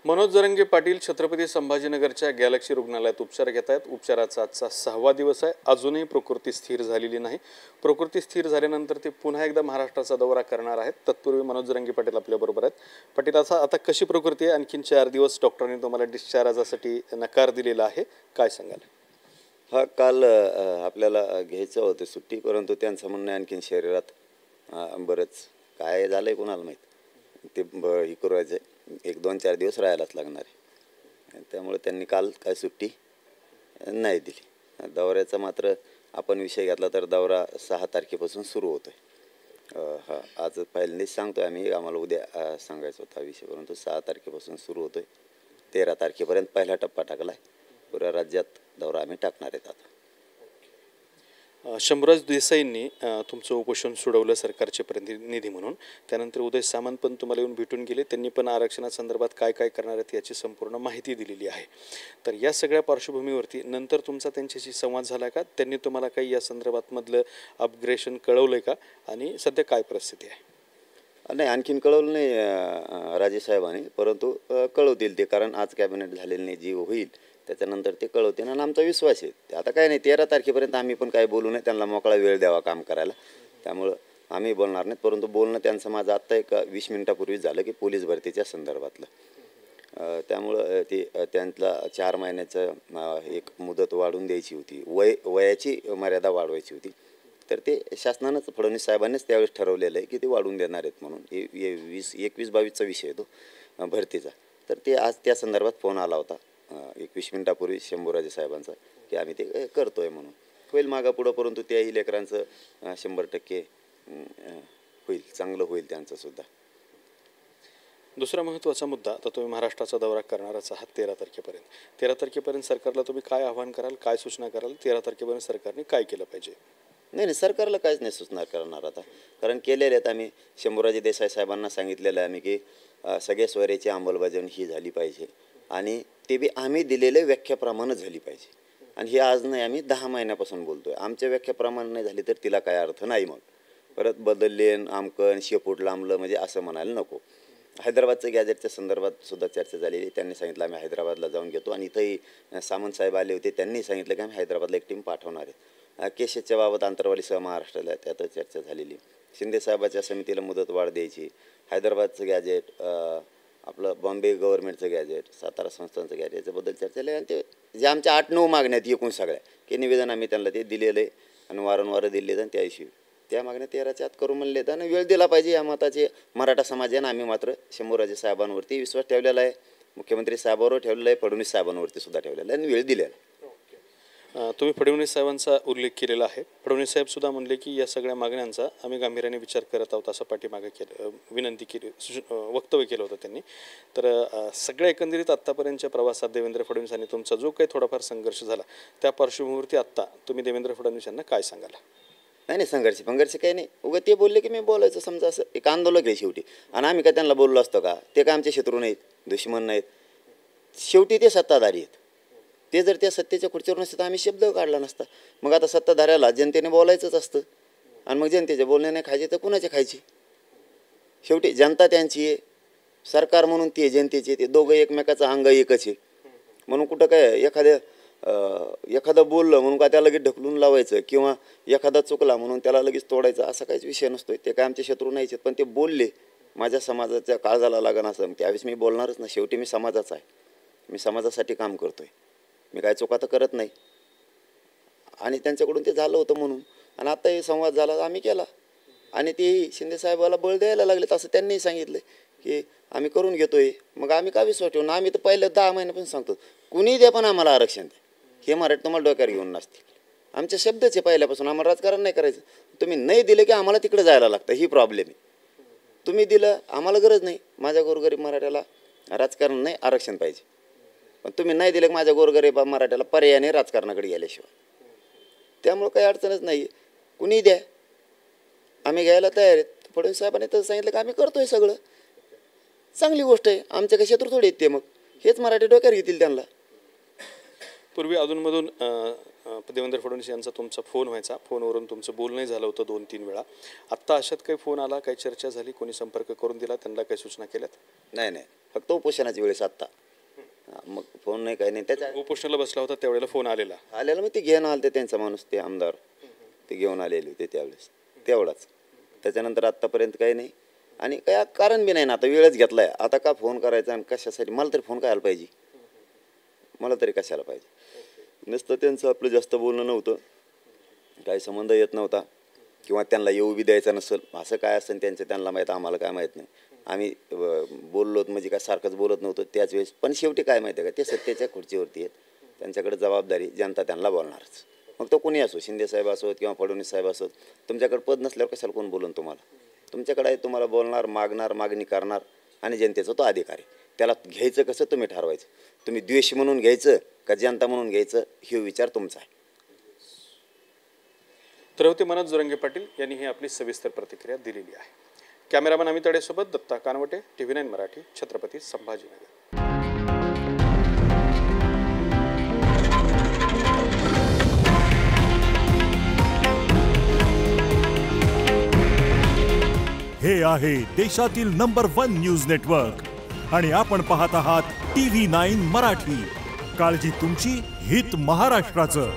Manoj Jarange Patil Chhatrapati संभाजीनगरच्या Galaxy रुग्णालयात उपचार घेत आहेत। उपचाराचा आजचा 6वा दिवस आहे। अजूनही प्रकृती स्थिर झालेली नाही। प्रकृती स्थिर झाल्यानंतर ते पुन्हा एकदा महाराष्ट्राचा दौरा करणार आहेत। तत्पूर्वी मनोज जरंगे पाटील आपल्याबरोबर आहेत। पाटील, आता कशी प्रकृती आहे? आणखीन 4 दिवस डॉक्टरांनी तुम्हाला डिस्चार्जसाठी नकार दिलेला आहे, काय सांगाल? हा, काल आपल्याला घ्यायचं होतं सुट्टी, परंतु त्यांचं म्हणणं आणखीन शरीरात बरंच काय झालंय कोणाला माहीत, ते हे करायचं 1-2-4 दिवस राहायलाच लागणार आहे। त्यामुळे त्यांनी काल काय सुट्टी नाही दिली। दौऱ्याचा मात्र आपण विषय घेतला तर दौरा 6 तारखेपासून सुरू होतो आहे। हा, आज पहिल्यांदाच सांगतो आहे आम्हाला उद्या सांगायचा होता विषय, परंतु 6 तारखेपासून सुरू होतो आहे। 13 तारखेपर्यंत पहिला टप्पा टाकला आहे। पुऱ्या राज्यात दौरा आम्ही टाकणार आहेत। आता शंभूराज देसाईंनी तुमचं उपोषण सोडवलं सरकारचे प्रतिनिधी म्हणून। त्यानंतर उदय सामंत पण तुम्हाला येऊन भेटून गेले। त्यांनी पण आरक्षणासंदर्भात काय काय करणार आहेत याची संपूर्ण माहिती दिलेली आहे। तर या सगळ्या पार्श्वभूमीवरती नंतर तुमचा त्यांच्याशी संवाद झाला का? त्यांनी तुम्हाला काही या संदर्भात मधलं अपग्रेशन कळवलं का? आणि सध्या काय परिस्थिती आहे? नाही, आणखीन कळवलं नाही राजेसाहेबांनी, परंतु कळवतील ते, कारण आज कॅबिनेट झालेलं नाही, जी होईल त्याच्यानंतर ते कळवतील आणि आमचा विश्वास आहे। ते आता काय नाही, 13 तारखेपर्यंत आम्ही पण काय बोलू नये, त्यांना मोकळा वेळ द्यावा काम करायला। त्यामुळं आम्ही बोलणार नाहीत, परंतु बोलणं त्यांचं माझं आत्ता एक 20 मिनिटापूर्वी झालं की पोलीस भरतीच्या संदर्भातलं। त्यामुळं ते त्यांना 4 महिन्याचं एक मुदत वाढवून द्यायची होती, वयाची मर्यादा वाढवायची होती। तर ते शासनानंच, फडणवीस साहेबांनीच त्यावेळेस ठरवलेलं आहे की ते वाढवून देणार आहेत म्हणून। हे 21-22चा विषय आहे तो भरतीचा। तर ते आज त्या संदर्भात फोन आला होता 21 मिनिटापूर्वी शंभूराजे साहेबांचा, की आम्ही ते करतो आहे म्हणून। होईल मागं पुढं, परंतु त्याही लेकरांचं 100% होईल, चांगलं होईल त्यांचंसुद्धा। दुसरा महत्त्वाचा मुद्दा, आता तुम्ही महाराष्ट्राचा दौरा करणारच आहात 13 तारखेपर्यंत। 13 तारखेपर्यंत सरकारला तुम्ही काय आव्हान कराल, काय सूचना कराल? 13 तारखेपर्यंत सरकारने काय केलं पाहिजे? नाही, सरकारला काहीच नाही सूचना करणार आता, कारण केलेले आहेत आम्ही। शंभूराजे देसाई साहेबांना सांगितलेलं आहे आम्ही की सगळ्या स्वरेची अंमलबजावणी ही झाली पाहिजे आणि ते बी आम्ही दिलेल्या व्याख्याप्रमाणे झाली पाहिजे। आणि हे आज नाही, आम्ही 10 महिन्यापासून बोलतो आहे। आमच्या व्याख्याप्रमाणे नाही झाली तर तिला काय अर्थ नाही। मग परत बदललेन आमकन शेपूट लांबलं म्हणजे असं म्हणायला नको। हैदराबादचं गॅजेटच्या संदर्भात सुद्धा चर्चा झालेली। त्यांनी सांगितलं आम्ही हैदराबादला जाऊन घेतो, आणि इथंही सामंत साहेब आले होते, त्यांनी सांगितलं की आम्ही हैदराबादला एक टीम पाठवणार आहे। केसेसच्या बाबत आंतरवालीसह महाराष्ट्राला त्यात चर्चा झालेली। शिंदे साहेबाच्या समितीला मुदत वाढ द्यायची, हैदराबादचं गॅजेट, आपलं बॉम्बे गव्हर्नमेंटचं गॅजेट, सातारा संस्थांचं गॅजेट, याच्याबद्दल चर्चा झाली। आणि ते जे आमच्या 8-9 मागण्यात एकूण सगळ्या की निवेदन आम्ही त्यांना ते दिलेलं आहे आणि वारंवार दिले, आणि त्याविषयी त्या मागण्या 13च्या आत करू म्हणले, आणि वेळ दिला पाहिजे या मताचे मराठा समाजाने। आम्ही मात्र शंभूराजे साहेबांवरती विश्वास ठेवलेला आहे, मुख्यमंत्री साहेबांवर ठेवलेला आहे, फडणवीस साहेबांवरती सुद्धा ठेवलेला आहे, आणि वेळ दिलेला आहे। तुम्ही फडणवीस साहेबांचा उल्लेख केलेला आहे। फडणवीस साहेब सुद्धा म्हणले की या सगळ्या मागण्यांचा आम्ही गांभीर्याने विचार करत आहोत, असं पाठीमागे विनंती केली, वक्तव्य केलं होतं त्यांनी। तर सगळ्या एकंदरीत आत्तापर्यंतच्या प्रवासात देवेंद्र फडणवीस आणि तुमचा जो काही थोडाफार संघर्ष झाला, त्या पार्श्वभूमीवरती आत्ता तुम्ही देवेंद्र फडणवीस यांना काय सांगाल? नाही, संघर्ष काही नाही, उगा ते बोलले की मी बोलायचं, समजा असं एक आंदोलक आहे शेवटी। आणि आम्ही काय त्यांना बोललो असतो का? ते काय आमचे शत्रू नाहीत, दुश्मन नाहीत, शेवटी ते सत्ताधारी आहेत। ते जर त्या सत्तेच्या खुर्चीवर नसतं तर आम्ही शब्द काढला नसता। मग आता सत्ताधाऱ्याला जनतेने बोलायचंच असतं, आणि मग जनतेच्या बोलण्याने खायचे तर कुणाचे खायचे? शेवटी जनता त्यांची आहे, सरकार म्हणून ते जनतेचे, ते दोघं एकमेकाचं अंग एकच आहे। म्हणून कुठं काय एखादं बोललं म्हणून का त्याला लगेच ढकलून लावायचं, किंवा एखादा चुकला म्हणून त्याला लगेच तोडायचं, असा काहीच विषय नसतोय। ते काय आमचे शत्रू नाहीच आहेत, पण ते बोलले माझ्या समाजाच्या काळजाला लागण असं, त्यावेळेस मी बोलणारच ना। शेवटी मी समाजाचा आहे, मी समाजासाठी काम करतोय, मी काय चुका तर करत नाही। आणि त्यांच्याकडून ते झालं होतं म्हणून, आणि आत्ताही संवाद झाला आम्ही केला, आणि तेही शिंदे साहेबाला बळ द्यायला लागलेत असं त्यांनीही सांगितलं की आम्ही करून घेतोय। मग आम्ही काय विश्वास ठेवून? आम्ही तर पहिल्या 10 महिन्यापासून सांगतो कुणी द्या पण आम्हाला आरक्षण द्या, हे मराठी तुम्हाला डोक्यावर घेऊन नसतील, आमच्या शब्दच आहे पहिल्यापासून। आम्हाला राजकारण नाही करायचं, तुम्ही नाही दिलं की आम्हाला तिकडे जायला लागतं, ही प्रॉब्लेम आहे। तुम्ही दिलं, आम्हाला गरज नाही, माझ्या गोरगरीब मराठ्याला राजकारण नाही, आरक्षण पाहिजे। पण तुम्ही नाही दिलं की माझ्या गोरगरीब मराठ्याला पर्यायाने राजकारणाकडे गेल्याशिवाय। त्यामुळं काही अडचणच नाही, कुणी द्या, आम्ही घ्यायला तयार आहेत। फडणवीस साहेबांनी तर सांगितलं की आम्ही करतोय सगळं, चांगली गोष्ट आहे। आमच्या काही शत्रू थोडी आहेत ते, मग हेच मराठी डोक्यावर घेतील त्यांना। पूर्वी अधूनमधून देवेंद्र फडणवीस यांचा तुमचा फोन व्हायचा, फोनवरून तुमचं बोलणंही झालं होतं 2-3 वेळा. आत्ता अशात काही फोन आला, काही चर्चा झाली, कोणी संपर्क करून दिला, त्यांना काही सूचना केल्यात? नाही, फक्त उपोषणाच्या वेळेस आत्ता. मग फोन नाही, काही नाही. त्याच्या उपोषणाला बसला होता त्यावेळेला फोन आलेला मग ते घेऊन आले, त्यांचा माणूस, ते आमदार ते घेऊन आलेले होते त्यावेळेस, तेवढाच. त्याच्यानंतर आत्तापर्यंत काही नाही. आणि काय कारण बी नाही ना, आता वेळच घेतलाय. आता का फोन करायचा आणि कशासाठी? मला तरी फोन करायला पाहिजे, मला तरी कशाला पाहिजे? नुसतं त्यांचं आपलं जास्त बोलणं नव्हतं, काही संबंध येत नव्हता, किंवा त्यांना येऊ बी द्यायचं नसेल, असं काय असेल त्यांचं त्यांना माहीत, आम्हाला काय माहीत नाही. आम्ही बोललो म्हणजे काय सारखंच बोलत नव्हतं त्याच वेळेस. पण शेवटी काय माहिती आहे का, ते सत्तेच्या खुर्चीवरती आहेत, त्यांच्याकडे जबाबदारी, जनता त्यांना बोलणारच. मग तो कोणी असो, शिंदे साहेब असोत किंवा फडणवीस साहेब असोत. तुमच्याकडे पद नसल्यावर कशाला कोण बोलून तुम्हाला? तुमच्याकडे आहे, तुम्हाला बोलणार, मागणार, मागणी करणार, आणि जनतेचा तो अधिकार आहे. त्याला घ्यायचं कसं तुम्ही ठरवायचं. तुम्ही द्वेष म्हणून घ्यायचं का जनता म्हणून घ्यायचं, हे विचार तुमचा आहे. तर होते मनोज जरांगे पाटील यांनी ही आपली सविस्तर प्रतिक्रिया दिलेली आहे. कॅमेरामॅन अमित अडेसोबत दत्ता कानवटे, TV9 मराठी, छत्रपती संभाजीनगर. हे आहे देशातील नंबर 1 न्यूज नेटवर्क आणि आपण पाहत आहात TV9 मराठी. काळजी तुमची, हित महाराष्ट्राचं.